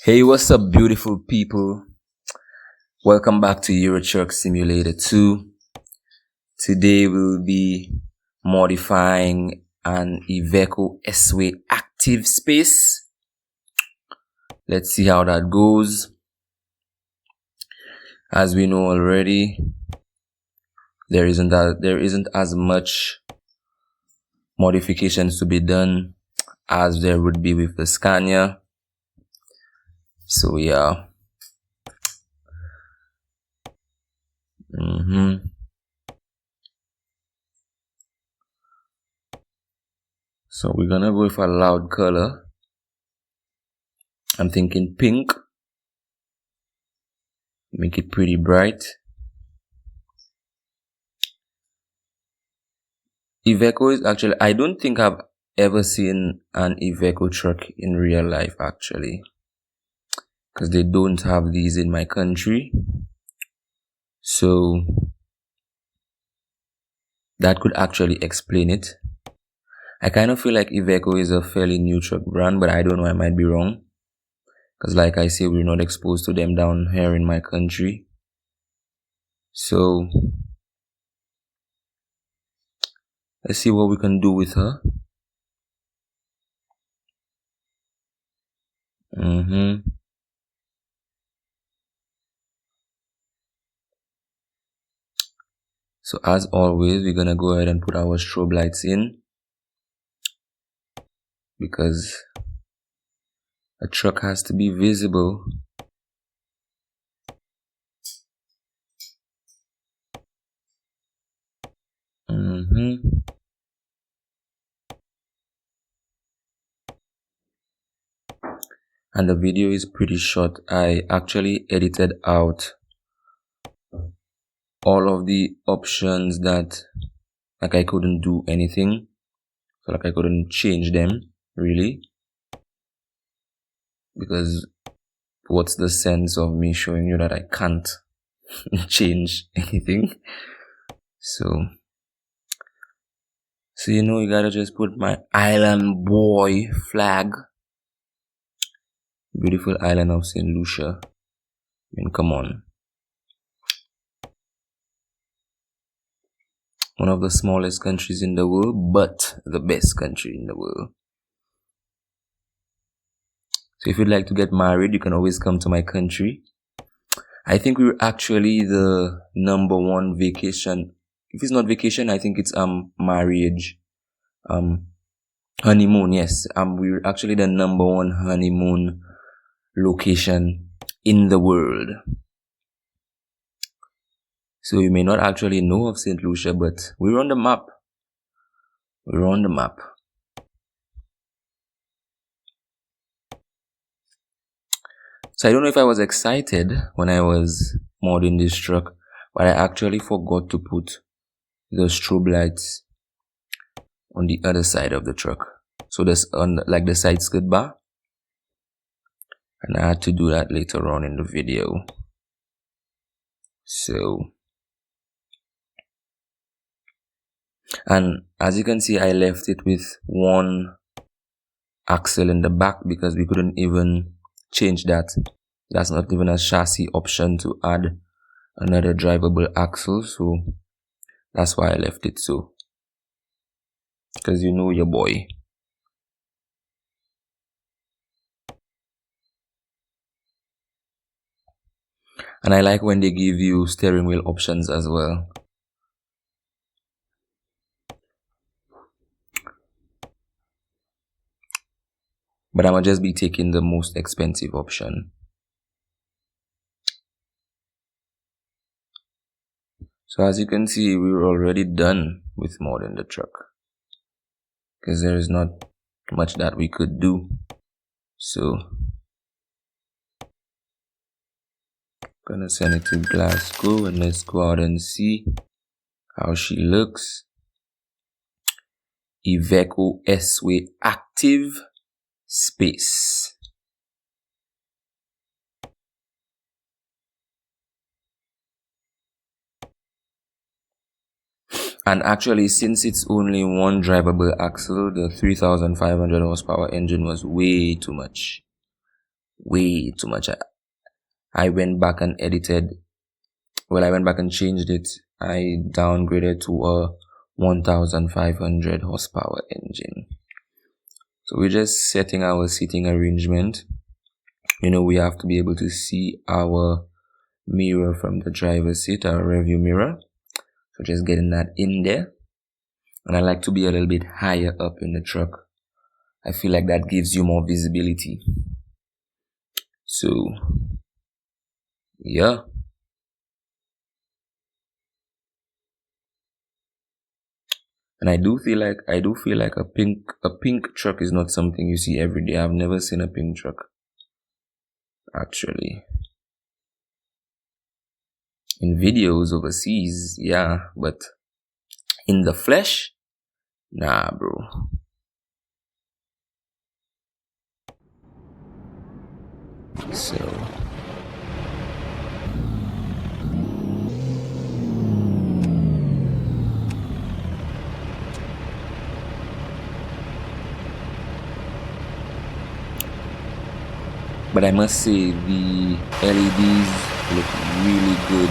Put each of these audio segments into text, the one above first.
Hey, what's up, beautiful people? Welcome back to Euro Truck Simulator 2. Today we'll be modifying an Iveco S-Way active space. Let's see how that goes. As we know already, there isn't as much modifications to be done as there would be with the Scania. So yeah. So we're gonna go with a loud color. I'm thinking pink. Make it pretty bright. Iveco is actually, I don't think I've ever seen an Iveco truck in real life actually, because they don't have these in my country. So that could actually explain it. I kind of feel like Iveco is a fairly new truck brand, but I don't know, I might be wrong. Because like I say, we're not exposed to them down here in my country. So let's see what we can do with her. So as always, we're gonna go ahead and put our strobe lights in, because a truck has to be visible. And the video is pretty short. I actually edited out all of the options that like I couldn't do anything. So like I couldn't change them really. Because what's the sense of me showing you that I can't change anything? So you know, you gotta just put my island boy flag. Beautiful island of St. Lucia. I mean, come on. One of the smallest countries in the world, but the best country in the world. So if you'd like to get married, you can always come to my country. I think we're actually the #1 vacation. If it's not vacation, I think it's marriage. Honeymoon, yes. We're actually the #1 honeymoon location in the world. So you may not actually know of St. Lucia, but we're on the map. We're on the map. So I don't know if I was excited when I was modding this truck, but I actually forgot to put the strobe lights on the other side of the truck. So that's on like the side skid bar. And I had to do that later on in the video. So, and as you can see, I left it with one axle in the back because we couldn't even change that. That's not even a chassis option to add another drivable axle. So that's why I left it so. Because you know your boy. And I like when they give you steering wheel options as well. But I'm gonna just be taking the most expensive option. So as you can see, we were already done with modding the truck. Because there is not much that we could do. So gonna send it to Glasgow and let's go out and see how she looks. Iveco S-Way active space. And actually, since it's only one drivable axle, the 3,500 horsepower engine was way too much. way too much. I went back and I went back and changed it. I downgraded to a 1500 horsepower engine. So we're just setting our seating arrangement. We have to be able to see our mirror from the driver's seat, our rearview mirror. So just getting that in there. And I like to be a little bit higher up in the truck. I feel like that gives you more visibility. So, yeah. And I do feel like a pink truck is not something you see every day. I've never seen a pink truck, actually. In videos overseas, yeah, but in the flesh, nah, bro. So but I must say the LEDs look really good.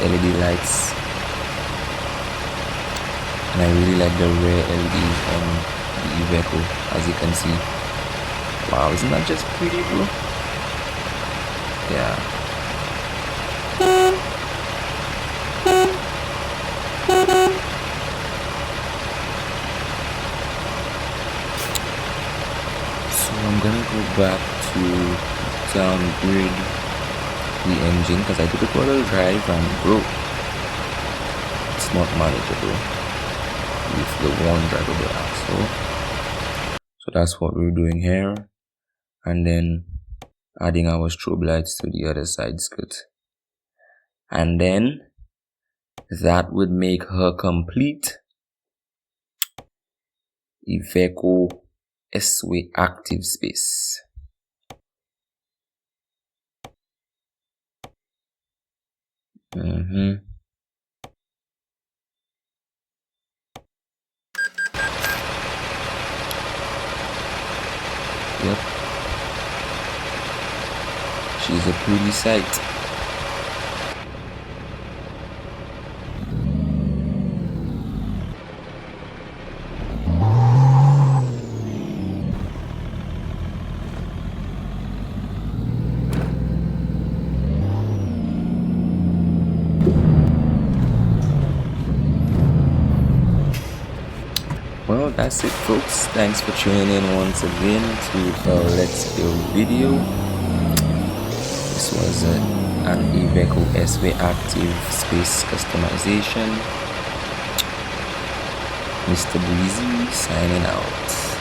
LED lights, and I really like the rear LEDs on the Iveco, as you can see. Wow, isn't that just pretty, bro? Yeah. So I'm gonna go back to downgrade the engine because I took it for a drive and bro, it's not manageable with the one drivable axle. So that's what we're doing here. And then adding our strobe lights to the other side skirt. And then that would make her complete Iveco S-Way active space. Yep. She's a pretty sight. Well, that's it, folks. Thanks for tuning in once again to the Let's Build video. This was an Iveco S-Way active space customization. Mr. Breezy signing out.